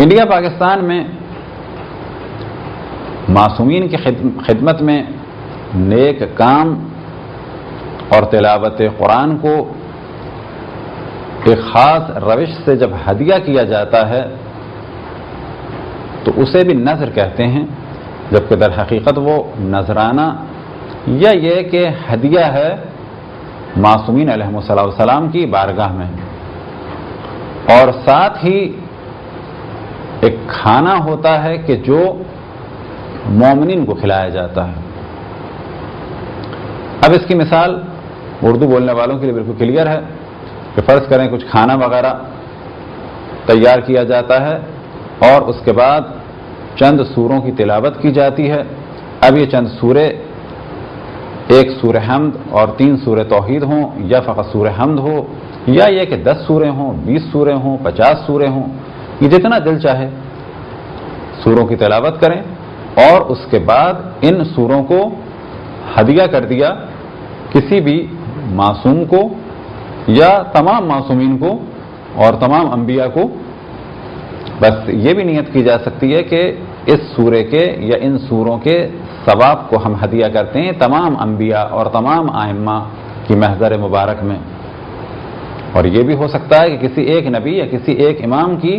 India Pakistan میں معصومین کی خدمت میں نیک کام اور تلاوت قرآن کو ایک خاص روش سے جب ہدیہ کیا جاتا ہے تو اسے بھی نذر کہتے ہیں، جبکہ در حقیقت وہ نذرانہ یا یہ کہ ہدیہ ہے معصومین علیہ السلام کی بارگاہ میں، اور ساتھ ہی ایک کھانا ہوتا ہے کہ جو مومنین کو کھلایا جاتا ہے۔ اب اس کی مثال اردو بولنے والوں کے لیے بالکل کلیئر ہے کہ فرض کریں کچھ کھانا وغیرہ تیار کیا جاتا ہے اور اس کے بعد چند سوروں کی تلاوت کی جاتی ہے۔ اب یہ چند سورے ایک سورہ حمد اور 3 سورہ توحید ہوں، یا فقط سورہ حمد ہو، یا یہ کہ 10 سورے ہوں، 20 سورے ہوں، 50 سورے ہوں، یہ جتنا دل چاہے سوروں کی تلاوت کریں، اور اس کے بعد ان سوروں کو ہدیہ کر دیا کسی بھی معصوم کو یا تمام معصومین کو اور تمام انبیاء کو۔ بس یہ بھی نیت کی جا سکتی ہے کہ اس سورے کے یا ان سوروں کے ثواب کو ہم ہدیہ کرتے ہیں تمام انبیاء اور تمام ائمہ کی محضر مبارک میں، اور یہ بھی ہو سکتا ہے کہ کسی ایک نبی یا کسی ایک امام کی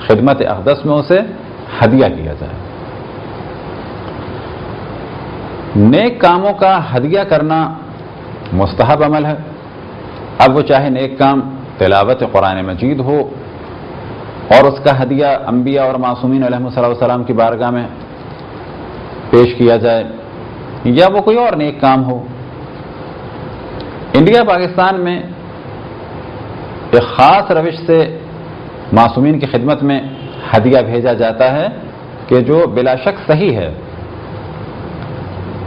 خدمت اقدس میں اسے ہدیہ کیا جائے۔ نیک کاموں کا ہدیہ کرنا مستحب عمل ہے، اب وہ چاہے نیک کام تلاوت قرآن مجید ہو اور اس کا ہدیہ انبیاء اور معصومین علیہ السلام کی بارگاہ میں پیش کیا جائے، یا وہ کوئی اور نیک کام ہو۔ انڈیا پاکستان میں ایک خاص روش سے معصومین کی خدمت میں ہدیہ بھیجا جاتا ہے کہ جو بلا شک صحیح ہے،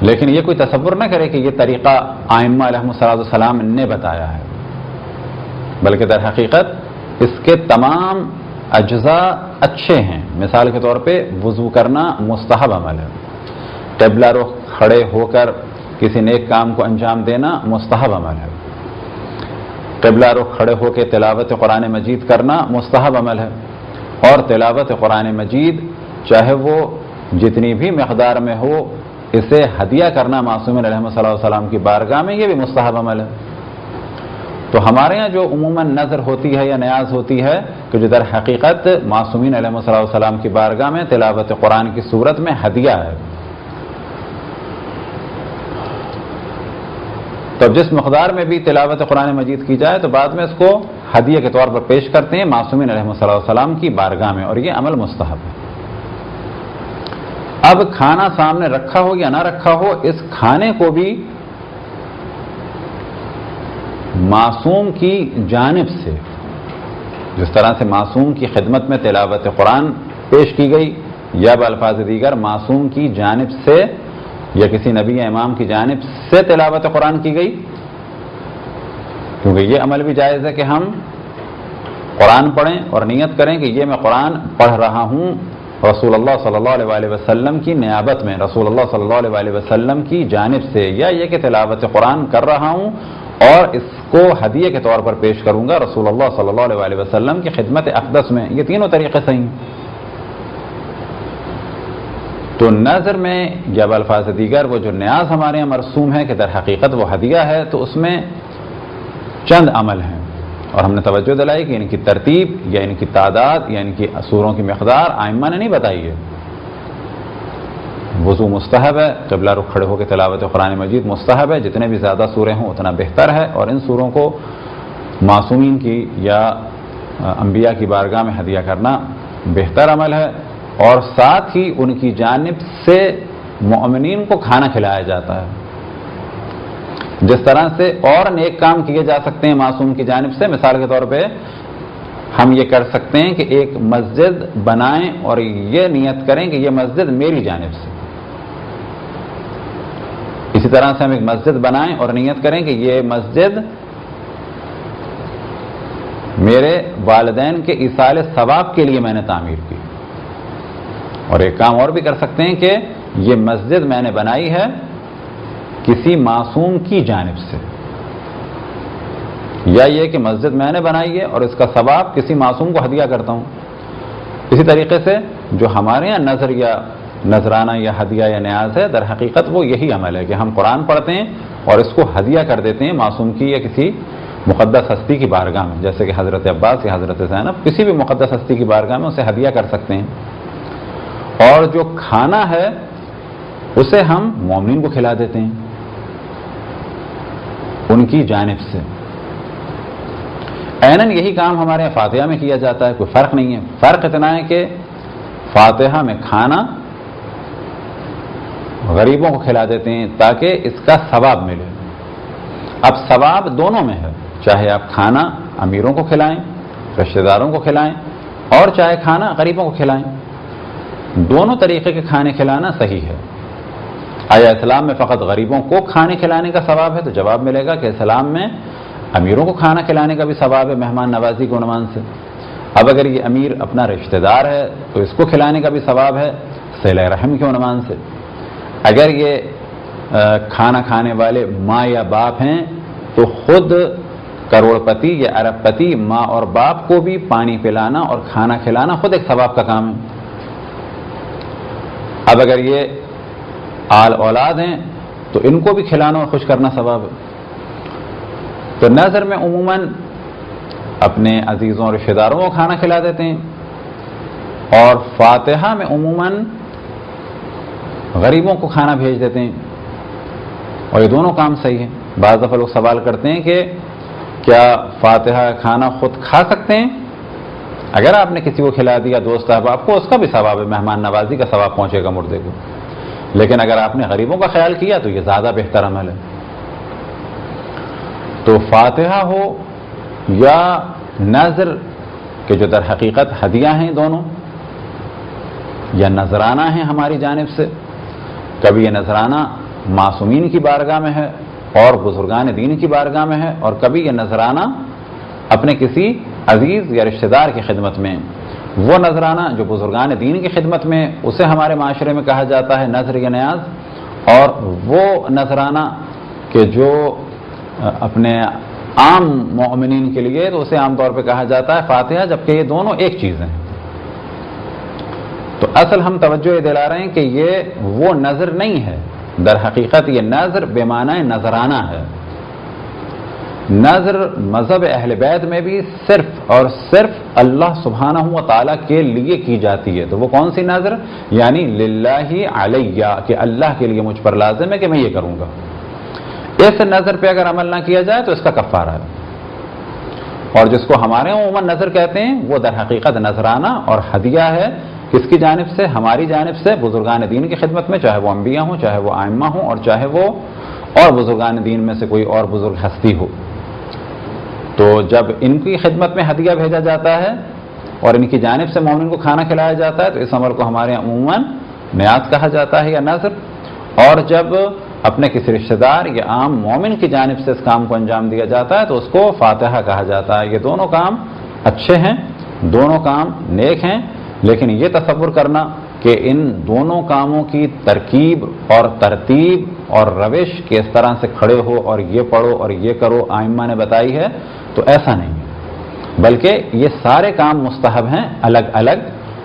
لیکن یہ کوئی تصور نہ کرے کہ یہ طریقہ ائمہ علیہ السلام نے بتایا ہے، بلکہ در حقیقت اس کے تمام اجزاء اچھے ہیں۔ مثال کے طور پہ وضو کرنا مستحب عمل ہے، قبلہ رخ کھڑے ہو کر کسی نیک کام کو انجام دینا مستحب عمل ہے، قبلہ رخ کھڑے ہو کے تلاوت قرآن مجید کرنا مستحب عمل ہے، اور تلاوت قرآن مجید چاہے وہ جتنی بھی مقدار میں ہو اسے ہدیہ کرنا معصومین علیہ السلام کی بارگاہ میں یہ بھی مستحب عمل ہے۔ تو ہمارے یہاں جو عموماً نظر ہوتی ہے یا نیاز ہوتی ہے کہ جو در حقیقت معصومین علیہ السلام کی بارگاہ میں تلاوت قرآن کی صورت میں ہدیہ ہے، تو جس مقدار میں بھی تلاوت قرآن مجید کی جائے تو بعد میں اس کو ہدیہ کے طور پر پیش کرتے ہیں معصومین علیہ السلام کی بارگاہ میں، اور یہ عمل مستحب ہے۔ اب کھانا سامنے رکھا ہو یا نہ رکھا ہو، اس کھانے کو بھی معصوم کی جانب سے، جس طرح سے معصوم کی خدمت میں تلاوت قرآن پیش کی گئی، یا بالفاظ دیگر معصوم کی جانب سے یا کسی نبی یا امام کی جانب سے تلاوت قرآن کی گئی، کیونکہ یہ عمل بھی جائز ہے کہ ہم قرآن پڑھیں اور نیت کریں کہ یہ میں قرآن پڑھ رہا ہوں رسول اللہ صلی اللہ علیہ وسلم کی نیابت میں، رسول اللہ صلی اللہ علیہ وسلم کی جانب سے، یا یہ کہ تلاوت قرآن کر رہا ہوں اور اس کو ہدیہ کے طور پر پیش کروں گا رسول اللہ صلی اللہ علیہ وسلم کی خدمت اقدس میں۔ یہ تینوں طریقے صحیح ہیں۔ تو نظر میں یا بالفاظ دیگر وہ جو نیاز ہمارے یہاں مرسوم ہے کہ در حقیقت وہ ہدیہ ہے، تو اس میں چند عمل ہیں، اور ہم نے توجہ دلائی کہ ان کی ترتیب یا ان کی تعداد یا ان کی سوروں کی مقدار ائمہ نے نہیں بتائی ہے۔ وضو مستحب ہے، قبلہ رخ کھڑے ہو کے تلاوت قرآن مجید مستحب ہے، جتنے بھی زیادہ سورے ہوں اتنا بہتر ہے، اور ان سوروں کو معصومین کی یا انبیاء کی بارگاہ میں ہدیہ کرنا بہتر عمل ہے، اور ساتھ ہی ان کی جانب سے مومنین کو کھانا کھلایا جاتا ہے۔ جس طرح سے اور نیک کام کیے جا سکتے ہیں معصوم کی جانب سے، مثال کے طور پہ ہم یہ کر سکتے ہیں کہ ایک مسجد بنائیں اور یہ نیت کریں کہ یہ مسجد میری جانب سے، اسی طرح سے ہم ایک مسجد بنائیں اور نیت کریں کہ یہ مسجد میرے والدین کے ایصال ثواب کے لیے میں نے تعمیر کی، اور ایک کام اور بھی کر سکتے ہیں کہ یہ مسجد میں نے بنائی ہے کسی معصوم کی جانب سے، یا یہ کہ مسجد میں نے بنائی ہے اور اس کا ثواب کسی معصوم کو ہدیہ کرتا ہوں۔ اسی طریقے سے جو ہمارے یہاں نظر یا نذرانہ یا ہدیہ یا نیاز ہے، در حقیقت وہ یہی عمل ہے کہ ہم قرآن پڑھتے ہیں اور اس کو ہدیہ کر دیتے ہیں معصوم کی یا کسی مقدس ہستی کی بارگاہ میں، جیسے کہ حضرت عباس یا حضرت زینب کسی بھی مقدس ہستی کی بارگاہ میں اسے ہدیہ کر سکتے ہیں۔ اور جو کھانا ہے اسے ہم مومنین کو کھلا دیتے ہیں ان کی جانب سے۔ عیناً یہی کام ہمارے یہاں فاتحہ میں کیا جاتا ہے، کوئی فرق نہیں ہے، فرق اتنا ہے کہ فاتحہ میں کھانا غریبوں کو کھلا دیتے ہیں تاکہ اس کا ثواب ملے۔ اب ثواب دونوں میں ہے، چاہے آپ کھانا امیروں کو کھلائیں، رشتہ داروں کو کھلائیں، اور چاہے کھانا غریبوں کو کھلائیں، دونوں طریقے کے کھانے کھلانا صحیح ہے۔ آیا اسلام میں فقط غریبوں کو کھانے کھلانے کا ثواب ہے؟ تو جواب ملے گا کہ اسلام میں امیروں کو کھانا کھلانے کا بھی ثواب ہے مہمان نوازی کے عنوان سے۔ اب اگر یہ امیر اپنا رشتہ دار ہے تو اس کو کھلانے کا بھی ثواب ہے صلہ رحم کے عنوان سے۔ اگر یہ کھانا کھانے والے ماں یا باپ ہیں تو خود کروڑ پتی یا ارب پتی ماں اور باپ کو بھی پانی پلانا اور کھانا کھلانا خود ایک ثواب کا کام ہے۔ اب اگر یہ آل اولاد ہیں تو ان کو بھی کھلانا اور خوش کرنا ثواب ہے۔ تو نظر میں عموماً اپنے عزیزوں اور رشتہ داروں کو کھانا کھلا دیتے ہیں، اور فاتحہ میں عموماً غریبوں کو کھانا بھیج دیتے ہیں، اور یہ دونوں کام صحیح ہیں۔ بعض دفعہ لوگ سوال کرتے ہیں کہ کیا فاتحہ کھانا خود کھا سکتے ہیں؟ اگر آپ نے کسی کو کھلا دیا دوست احباب کو، اس کا بھی ثواب ہے، مہمان نوازی کا ثواب پہنچے گا مردے کو، لیکن اگر آپ نے غریبوں کا خیال کیا تو یہ زیادہ بہتر عمل ہے۔ تو فاتحہ ہو یا نذر کہ جو در حقیقت ہدیہ ہیں دونوں، یا نذرانہ ہیں ہماری جانب سے، کبھی یہ نذرانہ معصومین کی بارگاہ میں ہے اور بزرگان دین کی بارگاہ میں ہے، اور کبھی یہ نذرانہ اپنے کسی عزیز یا رشتہ دار کی خدمت میں۔ وہ نذرانہ جو بزرگان دین کی خدمت میں، اسے ہمارے معاشرے میں کہا جاتا ہے نذر یا نیاز، اور وہ نذرانہ کہ جو اپنے عام مومنین کے لیے، تو اسے عام طور پہ کہا جاتا ہے فاتحہ، جبکہ یہ دونوں ایک چیز ہیں۔ تو اصل ہم توجہ یہ دلا رہے ہیں کہ یہ وہ نذر نہیں ہے، در حقیقت یہ نذر بے معنی نذرانہ ہے۔ نذر مذہب اہل بیت میں بھی صرف اور صرف اللہ سبحانہ و تعالیٰ کے لیے کی جاتی ہے۔ تو وہ کون سی نذر؟ یعنی للہ علیہ، کہ اللہ کے لیے مجھ پر لازم ہے کہ میں یہ کروں گا۔ اس نظر پہ اگر عمل نہ کیا جائے تو اس کا کفارہ ہے۔ اور جس کو ہمارے عموماً نظر کہتے ہیں وہ در حقیقت نذرانہ اور ہدیہ ہے، کس کی جانب سے؟ ہماری جانب سے بزرگان دین کی خدمت میں، چاہے وہ انبیاء ہوں، چاہے وہ ائمہ ہوں، اور چاہے وہ اور بزرگان دین میں سے کوئی اور بزرگ ہستی ہو۔ تو جب ان کی خدمت میں ہدیہ بھیجا جاتا ہے اور ان کی جانب سے مومن کو کھانا کھلایا جاتا ہے تو اس عمل کو ہمارے یہاں عموماً نیاز کہا جاتا ہے یا نذر۔ اور جب اپنے کسی رشتہ دار یا عام مومن کی جانب سے اس کام کو انجام دیا جاتا ہے تو اس کو فاتحہ کہا جاتا ہے۔ یہ دونوں کام اچھے ہیں، دونوں کام نیک ہیں، لیکن یہ تصور کرنا کہ ان دونوں کاموں کی ترکیب اور ترتیب اور روش کہ اس طرح سے کھڑے ہو اور یہ پڑھو اور یہ کرو ائمہ نے بتائی ہے، تو ایسا نہیں ہے، بلکہ یہ سارے کام مستحب ہیں الگ الگ،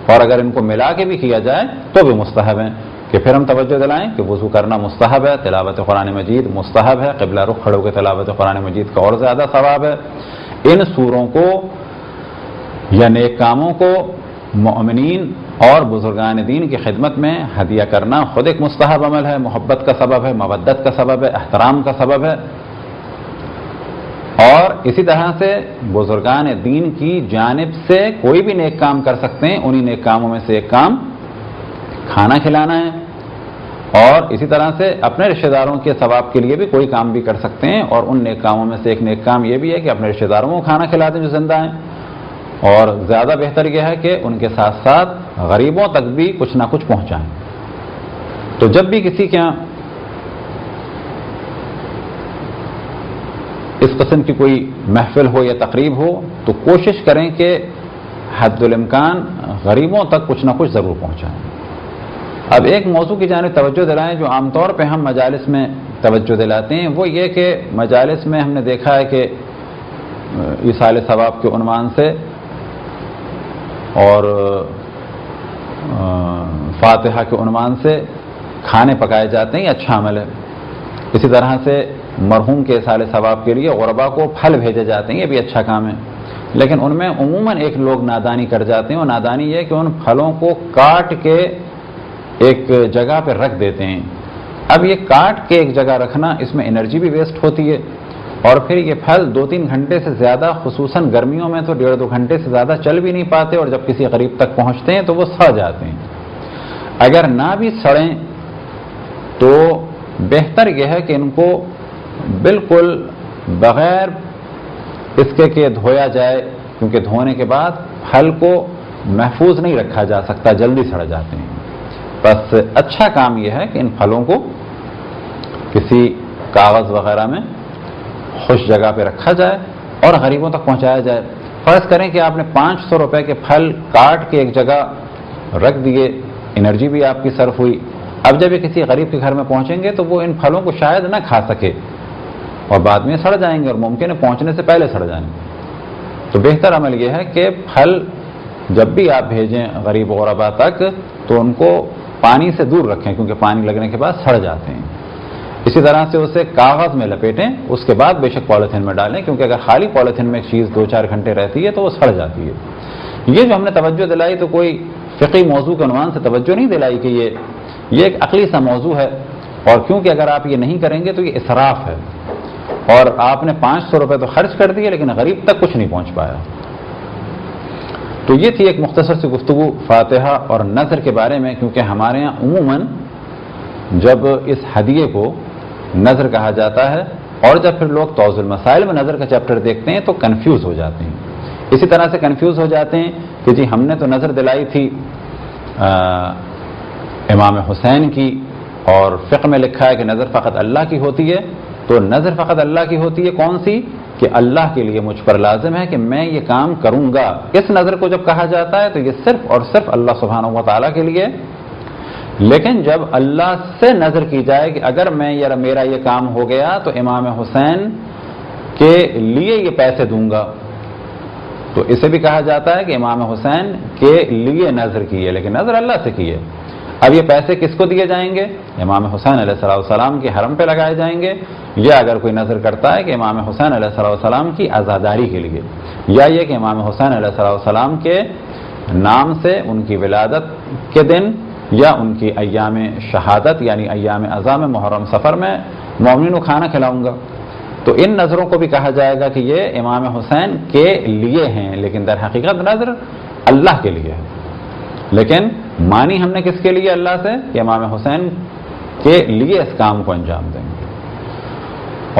اور اگر ان کو ملا کے بھی کیا جائے تو بھی مستحب ہیں۔ کہ پھر ہم توجہ دلائیں کہ وضو کرنا مستحب ہے، تلاوت قرآن مجید مستحب ہے، قبلہ رخ کھڑے ہو کے تلاوت قرآن مجید کا اور زیادہ ثواب ہے۔ ان سوروں کو یا نیک کاموں کو مومنین اور بزرگان دین کی خدمت میں ہدیہ کرنا خود ایک مستحب عمل ہے، محبت کا سبب ہے، مودت کا سبب ہے، احترام کا سبب ہے۔ اور اسی طرح سے بزرگان دین کی جانب سے کوئی بھی نیک کام کر سکتے ہیں، انہی نیک کاموں میں سے ایک کام کھانا کھلانا ہے، اور اسی طرح سے اپنے رشتہ داروں کے ثواب کے لیے بھی کوئی کام بھی کر سکتے ہیں، اور ان نیک کاموں میں سے ایک نیک کام یہ بھی ہے کہ اپنے رشتہ داروں کو کھانا کھلا دیں جو زندہ ہیں، اور زیادہ بہتر یہ ہے کہ ان کے ساتھ ساتھ غریبوں تک بھی کچھ نہ کچھ پہنچائیں۔ تو جب بھی کسی کے یہاں اس قسم کی کوئی محفل ہو یا تقریب ہو تو کوشش کریں کہ حد الامکان غریبوں تک کچھ نہ کچھ ضرور پہنچائیں۔ اب ایک موضوع کی جانب توجہ دلائیں جو عام طور پہ ہم مجالس میں توجہ دلاتے ہیں، وہ یہ کہ مجالس میں ہم نے دیکھا ہے کہ ایصال ثواب کے عنوان سے اور فاتحہ کے عنوان سے کھانے پکائے جاتے ہیں، یہ اچھا عمل ہے۔ اسی طرح سے مرحوم کے اصال ثواب کے لیے غربا کو پھل بھیجے جاتے ہیں، یہ بھی اچھا کام ہے۔ لیکن ان میں عموماً ایک لوگ نادانی کر جاتے ہیں، اور نادانی یہ کہ ان پھلوں کو کاٹ کے ایک جگہ پہ رکھ دیتے ہیں۔ اب یہ کاٹ کے ایک جگہ رکھنا، اس میں انرجی بھی ویسٹ ہوتی ہے، اور پھر یہ پھل 2-3 گھنٹے سے زیادہ، خصوصاً گرمیوں میں تو 1.5-2 گھنٹے سے زیادہ چل بھی نہیں پاتے، اور جب کسی غریب تک پہنچتے ہیں تو وہ سڑ جاتے ہیں۔ اگر نہ بھی سڑیں تو بہتر یہ ہے کہ ان کو بالکل بغیر اس کے کہ دھویا جائے، کیونکہ دھونے کے بعد پھل کو محفوظ نہیں رکھا جا سکتا، جلدی سڑ جاتے ہیں۔ بس اچھا کام یہ ہے کہ ان پھلوں کو کسی کاغذ وغیرہ میں خوش جگہ پہ رکھا جائے اور غریبوں تک پہنچایا جائے۔ فرض کریں کہ آپ نے 500 روپے کے پھل کاٹ کے ایک جگہ رکھ دیے، انرجی بھی آپ کی صرف ہوئی۔ اب جب یہ کسی غریب کے گھر میں پہنچیں گے تو وہ ان پھلوں کو شاید نہ کھا سکے، اور بعد میں سڑ جائیں گے، اور ممکن ہے پہنچنے سے پہلے سڑ جائیں گے۔ تو بہتر عمل یہ ہے کہ پھل جب بھی آپ بھیجیں غریب غربا تک تو ان کو پانی سے دور رکھیں، کیونکہ پانی لگنے کے بعد سڑ جاتے ہیں۔ اسی طرح سے اسے کاغذ میں لپیٹیں، اس کے بعد بے شک پولیتھین میں ڈالیں، کیونکہ اگر خالی پولیتھین میں ایک چیز 2-4 گھنٹے رہتی ہے تو وہ سڑ جاتی ہے۔ یہ جو ہم نے توجہ دلائی تو کوئی فقہی موضوع کے عنوان سے توجہ نہیں دلائی کہ یہ ایک عقلی سا موضوع ہے، اور کیونکہ اگر آپ یہ نہیں کریں گے تو یہ اسراف ہے، اور آپ نے 500 روپے تو خرچ کر دیے لیکن غریب تک کچھ نہیں پہنچ پایا۔ تو یہ تھی ایک مختصر سی گفتگو فاتحہ اور نذر کے بارے میں، کیونکہ ہمارے یہاں عموماً جب اس ہدیے کو نذر کہا جاتا ہے، اور جب پھر لوگ توضیح المسائل میں نذر کا چیپٹر دیکھتے ہیں تو کنفیوز ہو جاتے ہیں۔ اسی طرح سے کنفیوز ہو جاتے ہیں کہ جی ہم نے تو نذر دلائی تھی امام حسین کی، اور فقہ میں لکھا ہے کہ نذر فقط اللہ کی ہوتی ہے، تو نذر فقط اللہ کی ہوتی ہے کون سی؟ کہ اللہ کے لیے مجھ پر لازم ہے کہ میں یہ کام کروں گا۔ اس نذر کو جب کہا جاتا ہے تو یہ صرف اور صرف اللہ سبحانہ و تعالیٰ کے لیے۔ لیکن جب اللہ سے نذر کی جائے کہ اگر میرا یہ کام ہو گیا تو امام حسین کے لیے یہ پیسے دوں گا، تو اسے بھی کہا جاتا ہے کہ امام حسین کے لیے نذر کیے، لیکن نذر اللہ سے کیے۔ اب یہ پیسے کس کو دیے جائیں گے؟ امام حسین علیہ السلام کے حرم پہ لگائے جائیں گے، یا اگر کوئی نذر کرتا ہے کہ امام حسین علیہ السلام کی عزاداری کے لیے، یا یہ کہ امام حسین علیہ السلام کے نام سے ان کی ولادت کے دن یا ان کی ایام شہادت یعنی ایام عزا میں محرم سفر میں مومنین کو کھانا کھلاؤں گا، تو ان نذروں کو بھی کہا جائے گا کہ یہ امام حسین کے لیے ہیں، لیکن در حقیقت نذر اللہ کے لیے ہے۔ لیکن مانی ہم نے کس کے لیے اللہ سے؟ کہ امام حسین کے لیے اس کام کو انجام دیں گے۔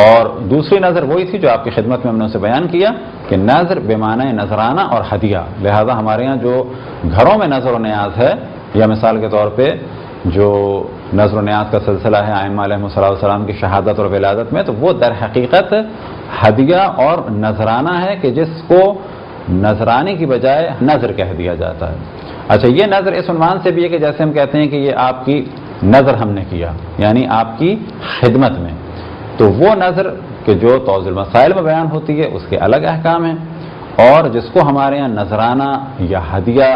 اور دوسری نظر وہی تھی جو آپ کی خدمت میں ہم نے اسے بیان کیا کہ نظر بمعنی نذرانہ اور ہدیہ، لہذا ہمارے یہاں جو گھروں میں نذر و نیاز ہے، یا مثال کے طور پہ جو نذر و نیاز کا سلسلہ ہے ائمہ علیہ السلام کی شہادت اور ولادت میں، تو وہ در حقیقت ہدیہ اور نذرانہ ہے کہ جس کو نذرانے کی بجائے نذر کہہ دیا جاتا ہے۔ اچھا، یہ نذر اس عنوان سے بھی ہے کہ جیسے ہم کہتے ہیں کہ یہ آپ کی نذر ہم نے کیا، یعنی آپ کی خدمت میں، تو وہ نذر کہ جو توضیح المسائل میں بیان ہوتی ہے اس کے الگ احکام ہیں، اور جس کو ہمارے یہاں نذرانہ یا ہدیہ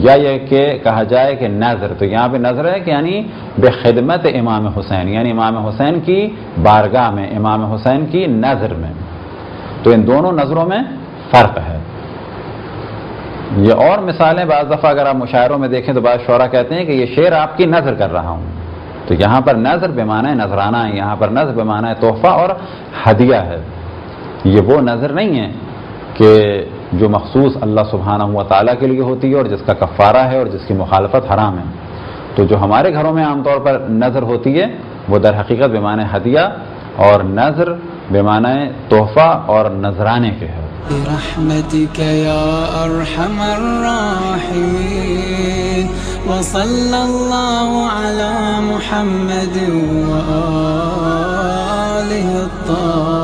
یا یہ کہ کہا جائے کہ نذر، تو یہاں پہ نذر ہے کہ یعنی بخدمت امام حسین، یعنی امام حسین کی بارگاہ میں، امام حسین کی نذر میں، تو ان دونوں نذروں میں فرق ہے۔ یہ اور مثالیں بعض دفعہ اگر آپ مشاعروں میں دیکھیں تو بعض شعراء کہتے ہیں کہ یہ شعر آپ کی نذر کر رہا ہوں، تو یہاں پر نذر بمعنی نذرانہ ہے، یہاں پر نذر بمعنی تحفہ اور ہدیہ ہے۔ یہ وہ نذر نہیں ہے کہ جو مخصوص اللہ سبحانہ و تعالیٰ کے لیے ہوتی ہے اور جس کا کفارہ ہے اور جس کی مخالفت حرام ہے۔ تو جو ہمارے گھروں میں عام طور پر نذر ہوتی ہے وہ در حقیقت بمعنی ہدیہ اور نذر بمعنی تحفہ اور نذرانے کے ہے۔ برحمتك يا أرحم الراحمين وصلى الله على محمد وآله الطاهرين